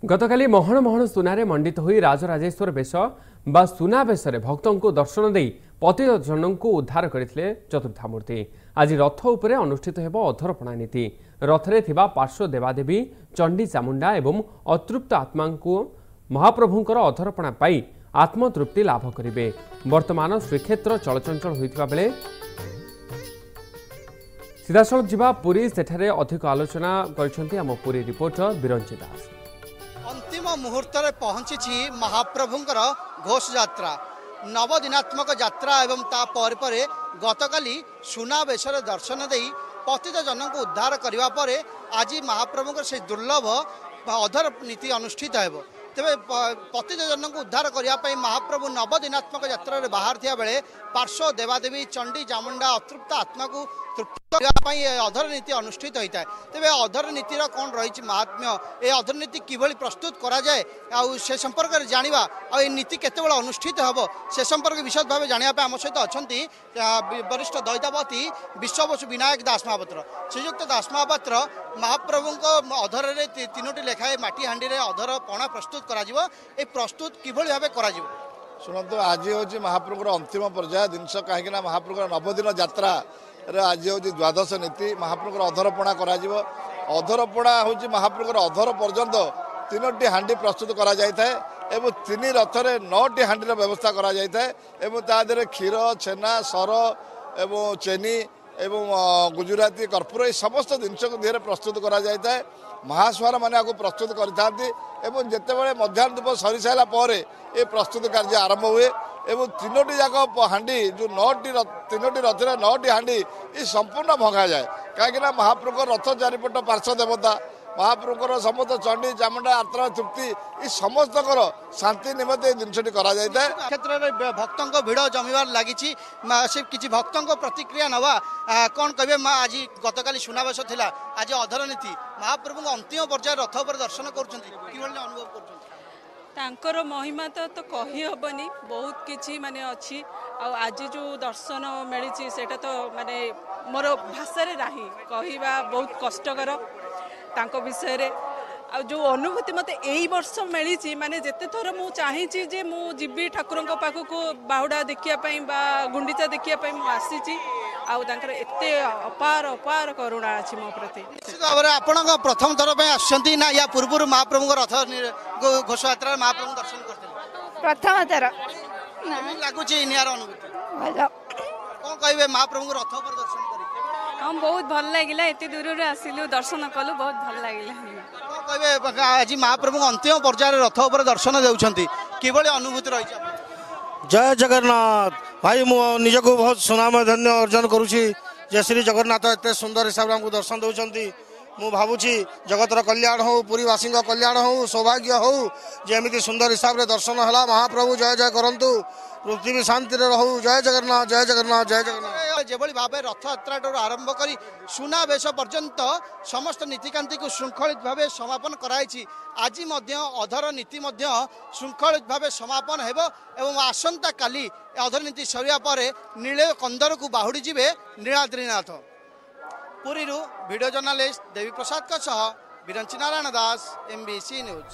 गतकाली महण महण सुनारे मंडित होई राजराजेश्वर बेश बा सुना बेशरे भक्तों को दर्शन दे पतित जनों को उद्धार करथिले चतुर्थामूर्ति। आज रथ उपरे अनुष्ठित हेबो अधरपणा नीति। रथरे थिबा पार्श्व देवादेवी चंडी चामुंडा एवं अतृप्त आत्मा को महाप्रभुंकर अधरपणा पाई आत्मतृप्ति लाभ करिवे। वर्तमान श्रीक्षेत्र चलचंचल होइतिबा बेले सीधासलख जिबा पुरी सेठारे अधिक आलोचना करछन्ती आम पुरी रिपोर्टर बिरंची दास। अंतिम मुहूर्त पहुंची महाप्रभुंकर घोष यात्रा नवदिनात्मक यात्रा एवं ता पर गतकाली सुनावेशर दर्शन दे पतित जनों को उद्धार करने पर आज महाप्रभुंकर से दुर्लभ अधर नीति अनुष्ठित हो। तेरे पतित जनों को उद्धार करने महाप्रभु नवदिनात्मक यात्रा बाहर थिया बेले पार्श्व देवादेवी चंडी चामुंडा अतृप्त आत्मा को तृप्त करने अधर नीति अनुष्ठित होता है। तेरे अधर नीतिर कौन रही महात्म्य ये अधर नीति किभली प्रस्तुत करा जाए से संपर्क में जाना आ नीति केतेबेले अनुष्ठित हम से संपर्क विशद भाव जानापी आम सहित अच्छा वरिष्ठ दैतावती विश्ववसु विनायक दास महापात्र। श्रीयुक्त दास महापात्र महाप्रभु अधर में 3टी लेखाएं माटी हांडी अधर पणा प्रस्तुत करा प्रस्तुत किभली भाव करा शुणु आज हूँ महाप्रभुर अंतिम पर्याय जिनस कहीं महाप्रभुर नवदिन यात्रा आज हूँ द्वादश नीति महाप्रभुर अधरपणा अधरपणा हूँ महाप्रभुर अधर पर्यंत 3टी हांडी प्रस्तुत करा जाए एवं 3 रथरे 9टी हांडीर व्यवस्था करा जाए एवं तादे क्षीर छेना सर एवं चेनी एवं गुजराती कर्पूर ये समस्त जिनस देहरे प्रस्तुत करा जाए। महास्वार मैंने आपको प्रस्तुत कर जितेबाला मध्याह्न धूप सरी सारा पर ये प्रस्तुत कार्य आरंभ हुए एवं 3टी जाक हांडी जो 3टी रथरे 9टी हांडी ये संपूर्ण भंगा जाए कहीं महाप्रभु रथ चारिपट पार्श्व देवता महाप्रभुर समस्त चंडी चामुंडा आत्मा तृप्ति ये समस्त शांति निमंते जिनसटी करा जाए। क्षेत्र में भक्तों भिड़ जमीबार लगी किसी भक्तों प्रतिक्रिया नवा कौन कहे आज गतकाली सुनावेश थिला आज अधर नीति महाप्रभु अंतिम पर्याय रथ पर दर्शन करुँच तांकर महिमा तो कही हबनी बहुत किछि माने अच्छी आज जो दर्शन मिली सेटा तो माने मोर भाषा रे नाही कहवा बहुत कष्टकर तांको विषय रे आ जो अनुभूति मते एई वर्ष मिली माने जेते थर मु चाहि जे मु जीवी ठाकुरंक पाखु को बाहुडा देखिया पई बा गुंडीचा देखिया पई मु आसीची आ तांकर एते अपार अपार करुणा अछि मो प्रति। निश्चित भाव में आपण प्रथम थर पे आछंती ना या पूर्व महाप्रभु रथ घोष यात्रा महाप्रभु दर्शन करते प्रथम थर लगुच नियार अनुभूति कौन कहे महाप्रभु रथ पर दर्शन कर हम बहुत भल लगिला एते दूर आसिलु दर्शन कलु बहुत भल लगिला। कौन कहे आज महाप्रभु अंतिम पर्याय रथ पर दर्शन देउछंती किभली अनुभूति रही? जय जगन्नाथ भाई मु निज को बहुत सुनाम धन्य अर्जन करुछि जे श्री जगन्नाथ एते सुंदर हिसाब से हमको दर्शन दौरान मु भावुची जगतर कल्याण हो पुरीवासी कल्याण हो सौभाग्य हो जमी सुंदर हिसाब से दर्शन है। महाप्रभु जय जय करंतु पृथ्वी शांति रहू। जय जगन्नाथ जय जगन्नाथ जय जगन्नाथ। जो भाव रथ यात्रा आरंभ कर सुनावेश पर्यंत समस्त नीतिकांति को श्रृंखलित भाव समापन कराई आज अधर नीति श्रृंखलित भाव समापन एवं आसंता काली अधर नीति सरिया पर नीले कंदर को बाहुड़ी जीवे नीलाद्रीनाथ। Puri video journalist Devi Prasad Biranchi Narayan Das MBC news.